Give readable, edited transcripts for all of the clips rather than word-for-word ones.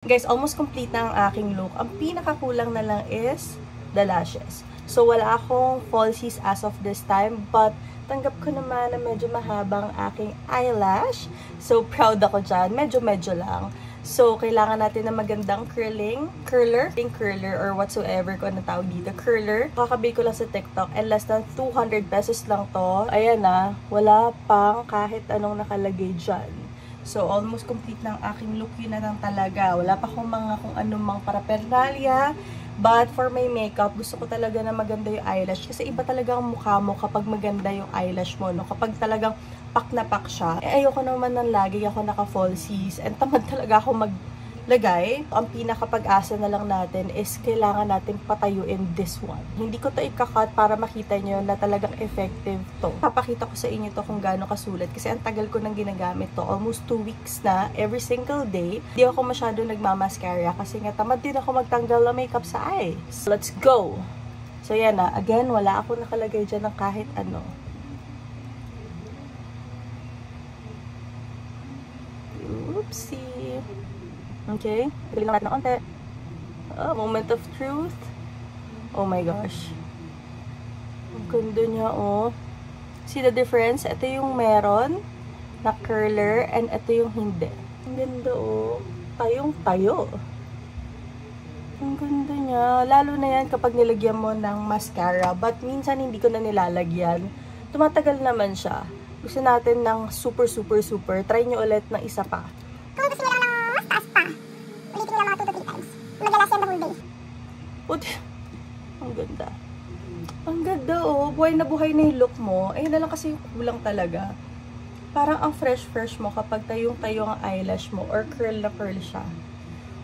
Guys, almost complete na ang aking look. Ang pinakakulang na lang is the lashes. So, wala akong falsies as of this time, but tanggap ko naman na medyo mahabang aking eyelash. So, proud ako dyan. Medyo lang. So, kailangan natin ng magandang curler, or whatsoever kung ano tawag dito, curler. Kakabili ko lang sa TikTok and less than 200 pesos lang to. Ayan na, wala pang kahit anong nakalagay dyan. So, almost complete na ang aking look. Yun na lang talaga. Wala pa akong mga kung anumang paraphernalia. But for my makeup, gusto ko talaga na maganda yung eyelash. Kasi iba talaga ang mukha mo kapag maganda yung eyelash mo, no? Kapag talagang pak na pak siya. Eh, ayoko naman ng lagi ako naka-falsies. And tamad talaga ako maglagay. Ang pinakapag-asa na lang natin is kailangan natin patayuin this one. Hindi ko to ika-cut para makita nyo na talagang effective to. Papakita ko sa inyo to kung gaano kasulat. Kasi ang tagal ko nang ginagamit to. Almost 2 weeks na. Every single day. Hindi ako masyado nagmamascara. Kasi nga tamad din ako magtanggal ng makeup sa eyes. So, let's go! So, yan na. Again, wala ako nakalagay dyan ng kahit ano. Oopsie. Okay. Galing lang natin ng konti. Oh, moment of truth. Oh my gosh. Ang ganda niya, oh. See the difference? Ito yung meron na curler and ito yung hindi. Ang ganda, oh. Tayong-tayo. Ang ganda niya. Lalo na yan kapag nilagyan mo ng mascara. But minsan hindi ko na nilalagyan. Tumatagal naman siya. Gusto natin ng super. Try nyo ulit ng isa pa. Kung gusto nyo lang ng mas taas pa, ulitin nyo lang mga 2 to 3 times. Magalas yan the whole day. Ang ganda. Ang ganda, oh. Buhay na yung look mo. Ayun na lang kasi yung kulang talaga. Parang ang fresh mo kapag tayong-tayo ang eyelash mo or curl na curl siya.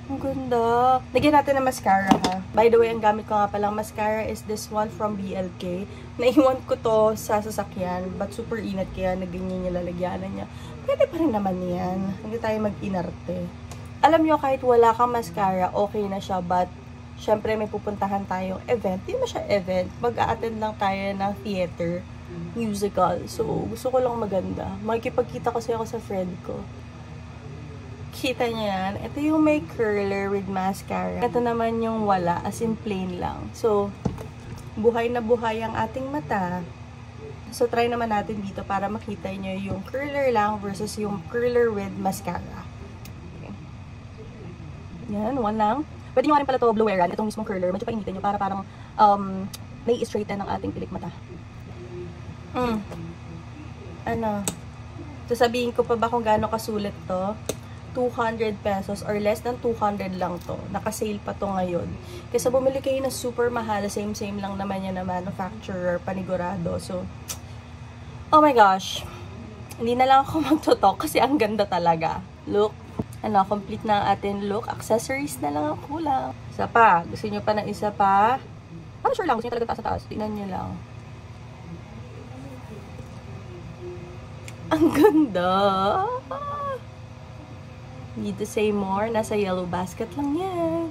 Ang ganda. Lagyan natin ng mascara, ha. By the way, ang gamit ko nga palang mascara is this one from BLK. Naiwan ko to sa sasakyan, but super inat kaya na ganyan yung lalagyanan niya. Pwede pa rin naman yan. Hindi tayo mag-inarte. Alam nyo, kahit wala kang mascara, okay na siya, but syempre may pupuntahan tayong event. Hindi mo siya event. Mag-a-attend lang tayo ng theater, musical. So, gusto ko lang maganda. Makikipagkita kasi ako sa friend ko. Kita niyo yan? Ito yung may curler with mascara. Ito naman yung wala, as in plain lang. So, buhay na buhay ang ating mata. So, try naman natin dito para makita niyo yung curler lang versus yung curler with mascara. Okay. Yan, one lang. Pwede nyo nga rin pala ito bloweran. Itong mismong curler, medyo painitin nyo para parang may straighten ang ating pilik mata. Ano? Sasabihin ko pa ba kung gaano kasulit to? 200 pesos or less than 200 lang to. Naka-sale pa to ngayon. Kasi bumili kayo na super mahal, same lang naman yan na manufacturer, panigurado. So, oh my gosh. Hindi na lang ako magtutok kasi ang ganda talaga. Look. Ano, complete na ang ating look. Accessories na lang ang kulang. Isa pa. Gusto nyo pa ng isa pa? Sure lang. Gusto nyo talaga taas. Tingnan nyo lang. Ang ganda. Need to say more. Nasa yellow basket lang yan.